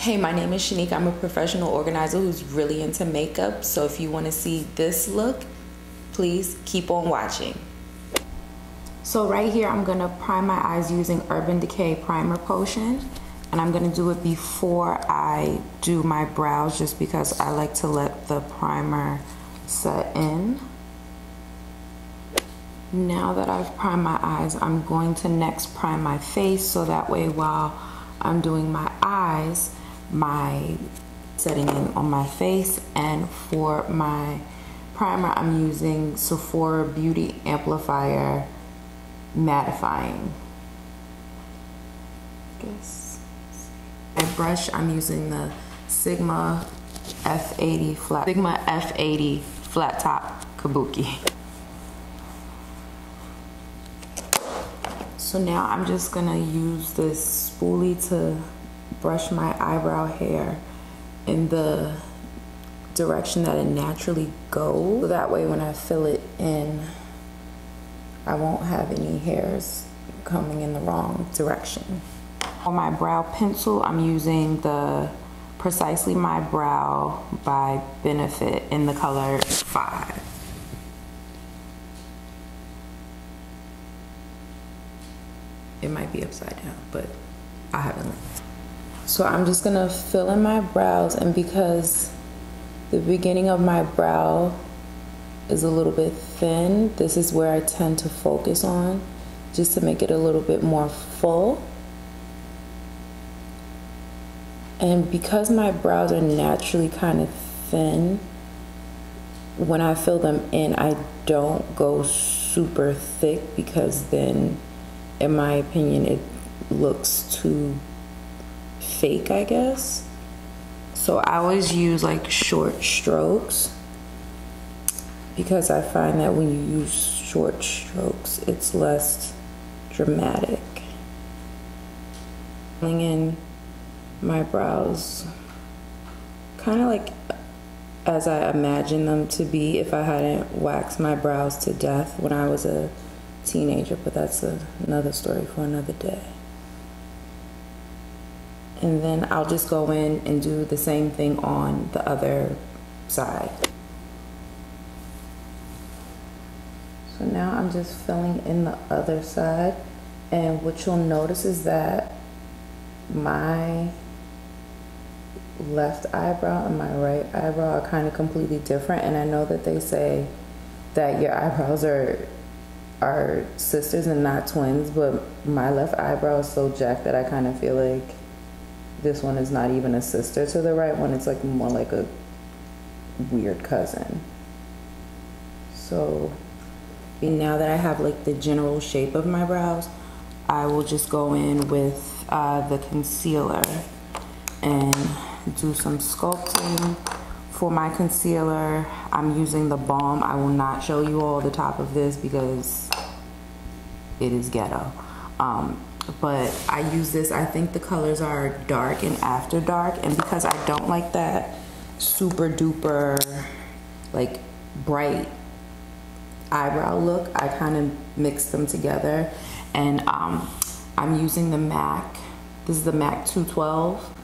Hey, my name is Shanique. I'm a professional organizer who's really into makeup. So if you want to see this look, please keep on watching. So right here, I'm gonna prime my eyes using Urban Decay Primer Potion. And I'm gonna do it before I do my brows just because I like to let the primer set in. Now that I've primed my eyes, I'm going to next prime my face so that way while I'm doing my eyes, my setting in on my face. And for my primer, I'm using Sephora Beauty Amplifier Mattifying. My brush, I'm using the Sigma F80 flat top kabuki. So now I'm just gonna use this spoolie to brush my eyebrow hair in the direction that it naturally goes. So that way when I fill it in, I won't have any hairs coming in the wrong direction. On my brow pencil, I'm using the Precisely My Brow by Benefit in the color 5. It might be upside down, but I haven't looked. So I'm just gonna fill in my brows, and because the beginning of my brow is a little bit thin, this is where I tend to focus on, just to make it a little bit more full. And because my brows are naturally kind of thin, when I fill them in, I don't go super thick because then, in my opinion, it looks too fake, I guess. So I always use like short strokes because I find that when you use short strokes, it's less dramatic. Filling in my brows kind of like as I imagine them to be if I hadn't waxed my brows to death when I was a teenager, but that's another story for another day. And then I'll just go in and do the same thing on the other side. So now I'm just filling in the other side, and what you'll notice is that my left eyebrow and my right eyebrow are kind of completely different. And I know that they say that your eyebrows are sisters and not twins, but my left eyebrow is so jacked that I kind of feel like this one is not even a sister to the right one. It's like more like a weird cousin. So now that I have like the general shape of my brows, I will just go in with the concealer and do some sculpting. For my concealer, I'm using the Balm. I will not show you all the top of this because it is ghetto. But I use this, I think the colors are Dark and After Dark, and because I don't like that super duper like bright eyebrow look, I kind of mix them together. And I'm using the MAC, this is the MAC 212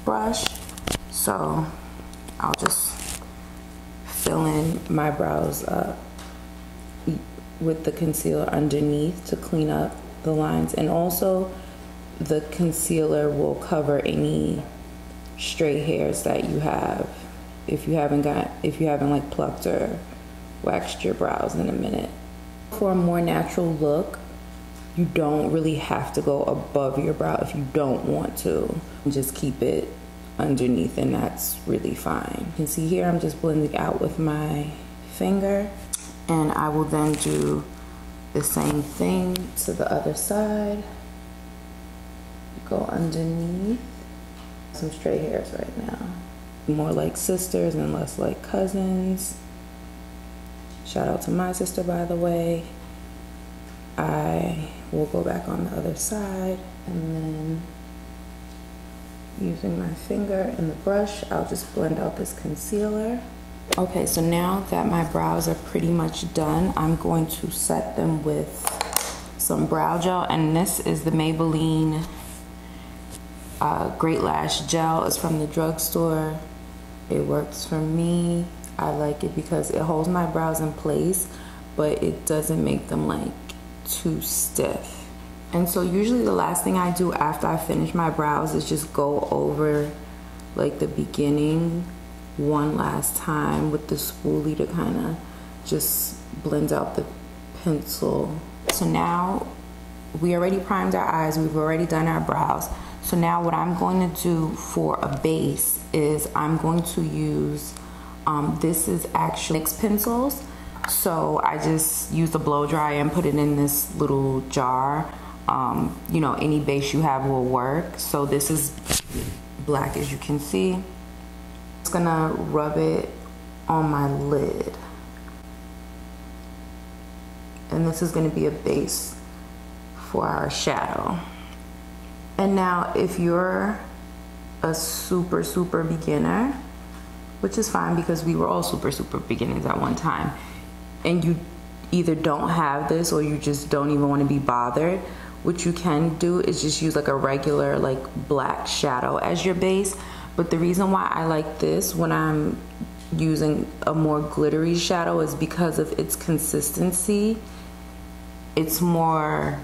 brush. So I'll just fill in my brows up with the concealer underneath to clean up the lines, and also the concealer will cover any stray hairs that you have if you haven't like plucked or waxed your brows in a minute. For a more natural look, you don't really have to go above your brow if you don't want to. Just keep it underneath, and that's really fine. You can see here I'm just blending out with my finger, and I will then do the same thing to the other side. Go underneath. Some stray hairs right now. More like sisters and less like cousins. Shout out to my sister, by the way. I will go back on the other side, and then using my finger and the brush, I'll just blend out this concealer. Okay, so now that my brows are pretty much done, I'm going to set them with some brow gel, and this is the Maybelline Great Lash Gel is from the drugstore. It works for me. I like it because it holds my brows in place, but it doesn't make them like too stiff. And so usually the last thing I do after I finish my brows is just go over like the beginning one last time with the spoolie to kind of just blend out the pencil. So now we already primed our eyes, we've already done our brows. So now what I'm going to do for a base is I'm going to use, this is actually NYX pencils. So I just use the blow dryer and put it in this little jar. You know, any base you have will work. So this is black, as you can see. Just gonna rub it on my lid. And this is gonna be a base for our shadow. And now if you're a super beginner, which is fine because we were all super beginners at one time, and you either don't have this or you just don't even want to be bothered, what you can do is just use like a regular like black shadow as your base. But the reason why I like this when I'm using a more glittery shadow is because of its consistency. It's more,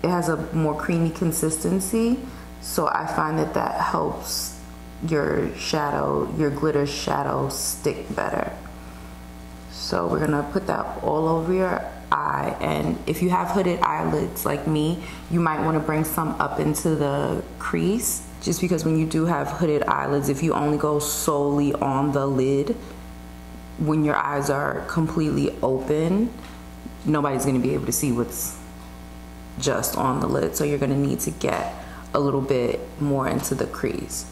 it has a more creamy consistency, so I find that that helps your shadow, your glitter shadow, stick better. So we're gonna put that all over your eye, and if you have hooded eyelids like me, you might want to bring some up into the crease, just because when you do have hooded eyelids, if you only go solely on the lid, when your eyes are completely open, nobody's gonna be able to see what's just on the lid. So you're gonna need to get a little bit more into the crease.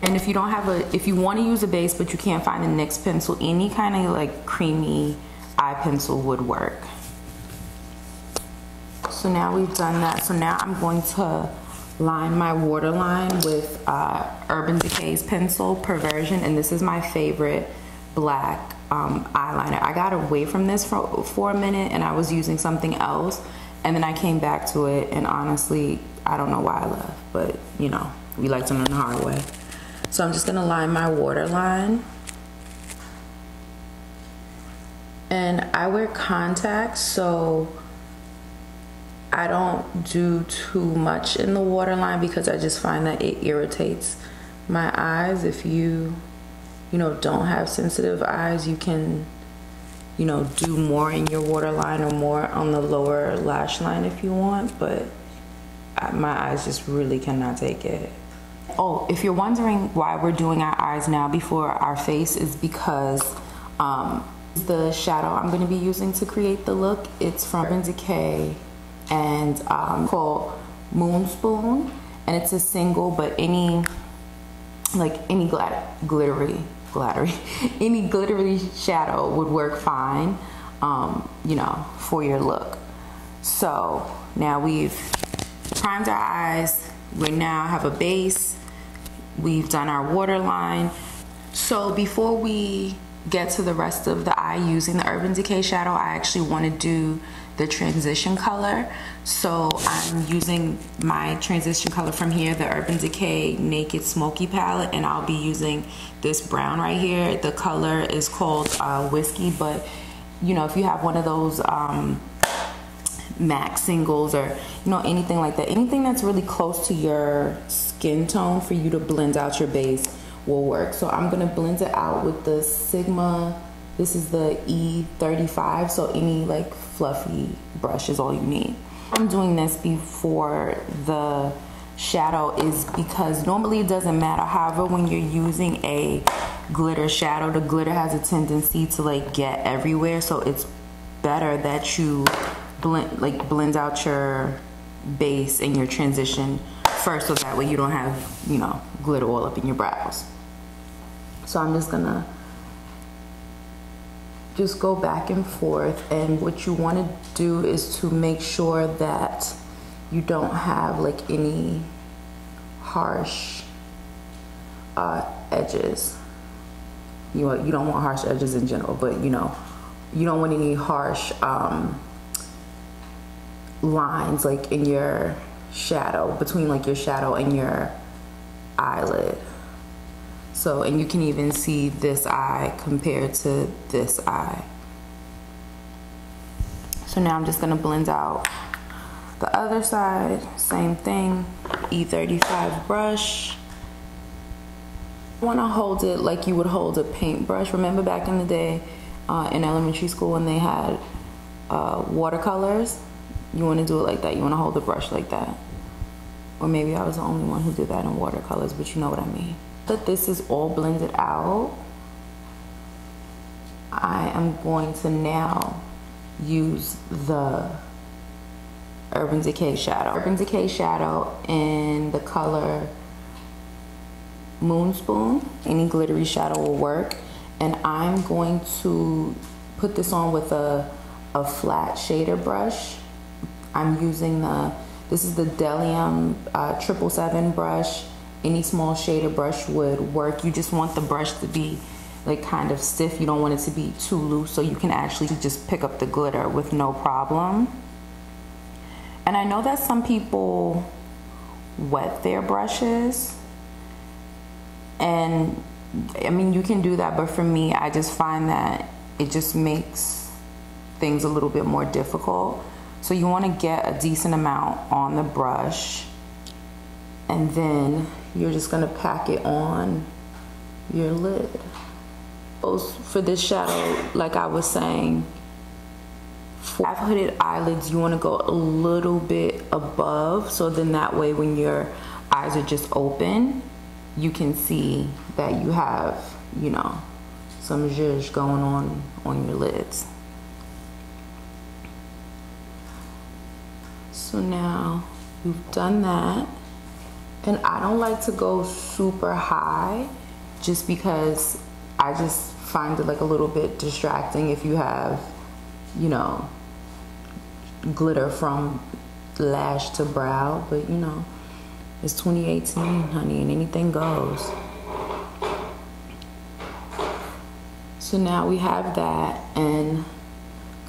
And if you don't have if you want to use a base but you can't find a NYX pencil, any kind of like creamy eye pencil would work. So now we've done that. So now I'm going to line my waterline with Urban Decay's pencil Perversion, and this is my favorite black eyeliner. I got away from this for a minute and I was using something else, and then I came back to it, and honestly I don't know why I left, but you know, we like to learn the hard way. So I'm just gonna line my waterline. And I wear contacts, so I don't do too much in the waterline because I just find that it irritates my eyes. If you know, don't have sensitive eyes, you can, you know, do more in your waterline or more on the lower lash line if you want, but my eyes just really cannot take it. Oh, if you're wondering why we're doing our eyes now before our face, is because the shadow I'm going to be using to create the look, it's from Urban Decay and called Moonspoon, and it's a single, but any glittery any glittery shadow would work fine, you know, for your look. So now we've primed our eyes, we now have a base, we've done our waterline. So before we get to the rest of the eye using the Urban Decay shadow, I actually want to do the transition color. So I'm using my transition color from here, the Urban Decay Naked Smoky palette, and I'll be using this brown right here. The color is called Whiskey, but you know, if you have one of those MAC singles or you know, anything like that, anything that's really close to your skin tone for you to blend out your base will work. So I'm gonna blend it out with the Sigma, this is the E35, so any like fluffy brush is all you need. I'm doing this before the shadow is because normally it doesn't matter. However, when you're using a glitter shadow, the glitter has a tendency to like get everywhere, so it's better that you blend out your base and your transition first, so that way you don't have, you know, glitter all up in your brows. So I'm just gonna just go back and forth, and what you want to do is to make sure that you don't have like any harsh edges. You don't want harsh edges in general, but you know, you don't want any harsh lines like in your shadow, between like your shadow and your eyelid. So, and you can even see this eye compared to this eye. So now I'm just gonna blend out the other side, same thing, E35 brush. I wanna hold it like you would hold a paintbrush. Remember back in the day in elementary school when they had watercolors? You wanna do it like that, you wanna hold the brush like that. Or maybe I was the only one who did that in watercolors, but you know what I mean. That this is all blended out, I am going to now use the Urban Decay shadow. Urban Decay shadow in the color Moonspoon. Any glittery shadow will work. And I'm going to put this on with a flat shader brush. I'm using this is the Delium 777 brush. Any small shader brush would work. You just want the brush to be like kind of stiff. You don't want it to be too loose, so you can actually just pick up the glitter with no problem. And I know that some people wet their brushes, and I mean, you can do that, but for me, I just find that it just makes things a little bit more difficult. So you want to get a decent amount on the brush, and then you're just going to pack it on your lid. For this shadow, like I was saying, for hooded eyelids, you want to go a little bit above, so then that way when your eyes are just open, you can see that you have, you know, some zhuzh going on your lids. So now you've done that, and I don't like to go super high just because I just find it like a little bit distracting if you have, you know, glitter from lash to brow, but you know, it's 2018, honey, and anything goes. So now we have that, and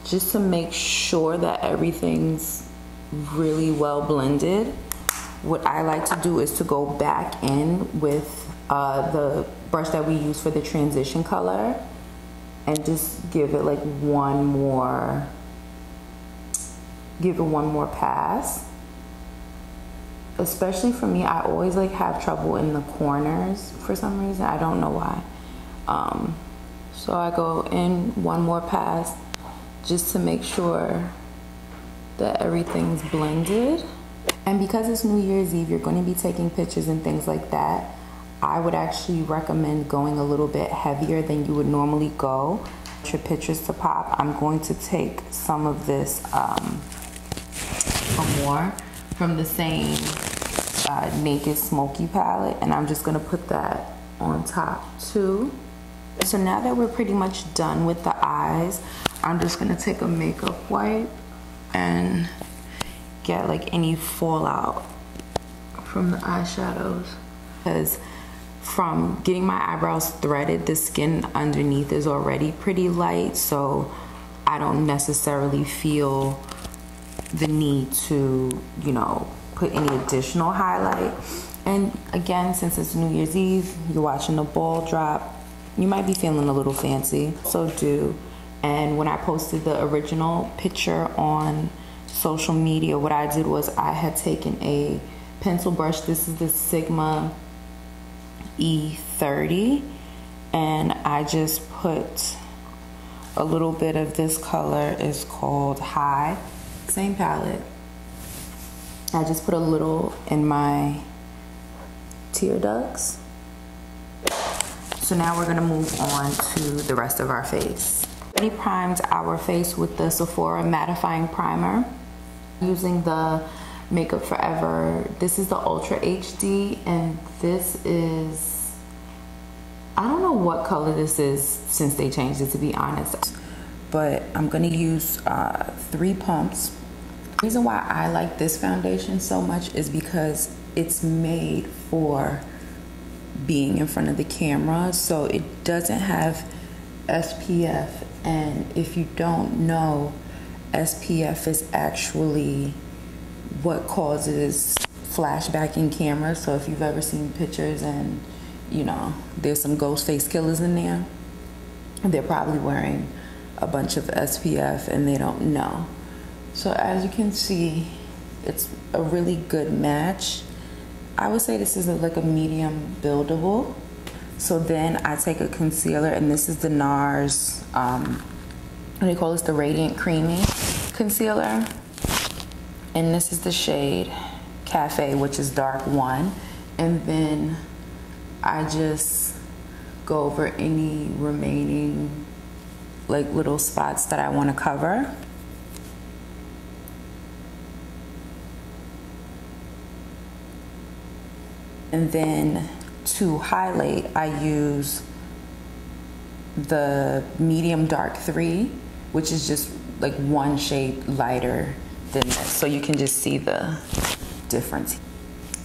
just to make sure that everything's really well blended, what I like to do is to go back in with the brush that we use for the transition color and just give it like one more pass. Especially for me, I always like have trouble in the corners for some reason. I don't know why. So I go in one more pass just to make sure that everything's blended. And because it's New Year's Eve, you're going to be taking pictures and things like that. I would actually recommend going a little bit heavier than you would normally go. Your pictures to pop. I'm going to take some of this more from the same Naked Smoky palette, and I'm just going to put that on top too. So now that we're pretty much done with the eyes, I'm just going to take a makeup wipe and get like any fallout from the eyeshadows, because from getting my eyebrows threaded, the skin underneath is already pretty light, so I don't necessarily feel the need to, you know, put any additional highlight. And again, since it's New Year's Eve, you're watching the ball drop, you might be feeling a little fancy, so do. And when I posted the original picture on social media, what I did was I had taken a pencil brush. This is the Sigma E30, and I just put a little bit of this color. Is called High, same palette. I just put a little in my tear ducts. So now we're gonna move on to the rest of our face. We primed our face with the Sephora mattifying primer using the Makeup Forever. This is the Ultra HD, and this is, I don't know what color this is since they changed it, to be honest, but I'm gonna use 3 pumps. The reason why I like this foundation so much is because it's made for being in front of the camera, so it doesn't have SPF. And if you don't know, SPF is actually what causes flashbacking cameras. So if you've ever seen pictures and, you know, there's some ghost face killers in there, they're probably wearing a bunch of SPF and they don't know. So as you can see, it's a really good match. I would say this is like a medium buildable. So then I take a concealer, and this is the NARS, what do you call this, the Radiant Creamy Concealer. And this is the shade Cafe, which is dark 1. And then I just go over any remaining like little spots that I want to cover. And then to highlight, I use the medium dark 3, which is just like one shade lighter than this. So you can just see the difference.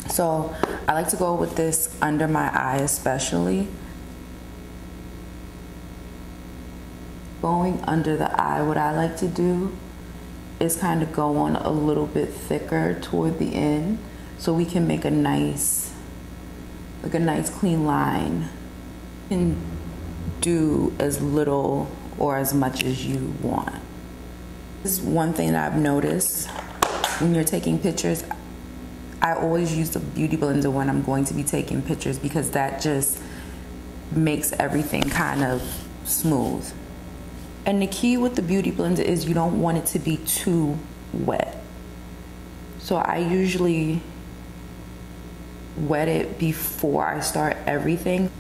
So I like to go with this under my eye especially. Going under the eye, what I like to do is kind of go on a little bit thicker toward the end so we can make a nice, like a nice clean line. You can do as little or as much as you want. This is one thing that I've noticed when you're taking pictures. I always use the Beauty Blender when I'm going to be taking pictures because that just makes everything kind of smooth. And the key with the Beauty Blender is you don't want it to be too wet. So I usually wet it before I start everything.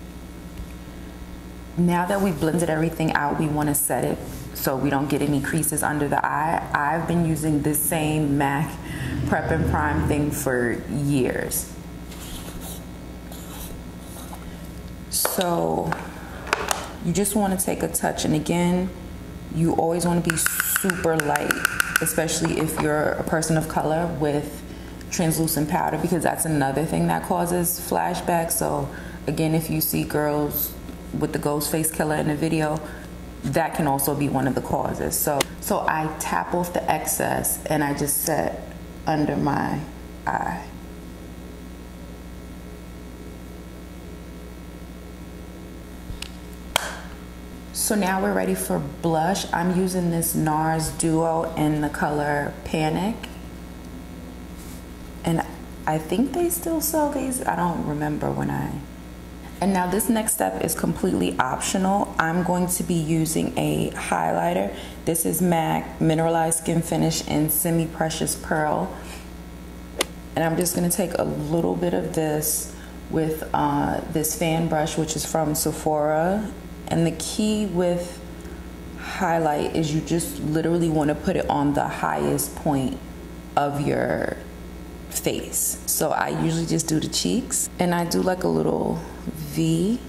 Now that we've blended everything out, we want to set it so we don't get any creases under the eye. I've been using this same MAC Prep and Prime thing for years. So you just want to take a touch, and again, you always want to be super light, especially if you're a person of color with translucent powder, because that's another thing that causes flashbacks. So again, if you see girls with the ghost face killer in the video, that can also be one of the causes. So I tap off the excess and I just set under my eye. So now we're ready for blush. I'm using this NARS Duo in the color Panic. And I think they still sell these. I don't remember when I... And now this next step is completely optional. I'm going to be using a highlighter. This is MAC Mineralized Skin Finish in Semi Precious Pearl. And I'm just gonna take a little bit of this with this fan brush, which is from Sephora. And the key with highlight is you just literally want to put it on the highest point of your face. So I usually just do the cheeks, and I do like a little V.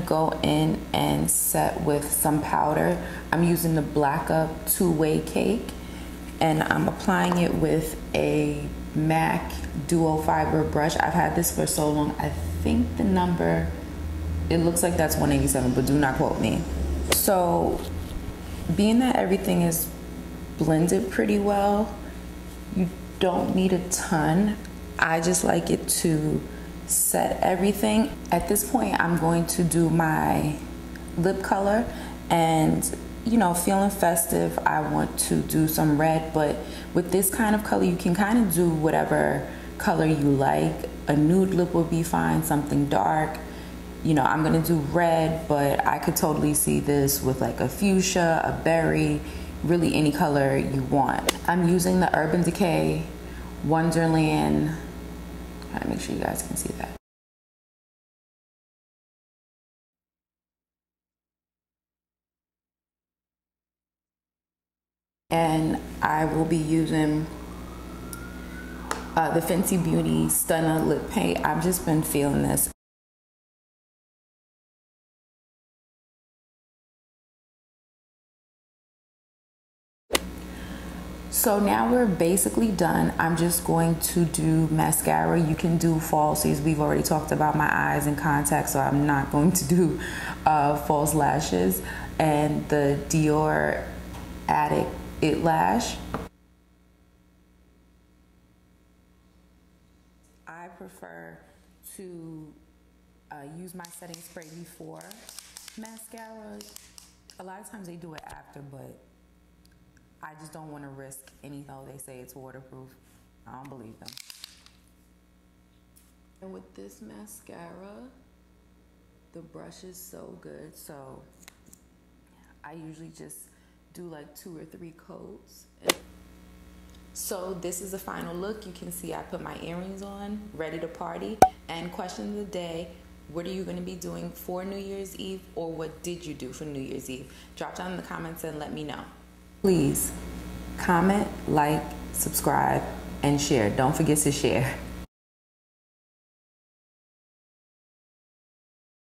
Go in and set with some powder. I'm using the Black Up Two-Way Cake, and I'm applying it with a MAC Duo Fiber brush. I've had this for so long. I think the number, it looks like that's 187, but do not quote me. So being that everything is blended pretty well, you don't need a ton. I just like it to set everything. At this point, I'm going to do my lip color, and you know, feeling festive, I want to do some red, but with this kind of color, you can kind of do whatever color you like. A nude lip would be fine, something dark. You know, I'm gonna do red, but I could totally see this with like a fuchsia, a berry, really any color you want. I'm using the Urban Decay Wonderland. All right, make sure you guys can see that. And I will be using the Fenty Beauty Stunner Lip Paint. I've just been feeling this. So now we're basically done. I'm just going to do mascara. You can do falsies. We've already talked about my eyes and contacts, so I'm not going to do false lashes. And the Dior Addict It Lash. prefer to use my setting spray before mascara. A lot of times they do it after, but I just don't want to risk anything. Though they say it's waterproof, I don't believe them. And with this mascara, the brush is so good, so I usually just do like 2 or 3 coats. So this is the final look. You can see I put my earrings on, ready to party. And question of the day, what are you going to be doing for New Year's Eve, or what did you do for New Year's Eve? Drop down in the comments and let me know. Please comment, like, subscribe, and share. Don't forget to share.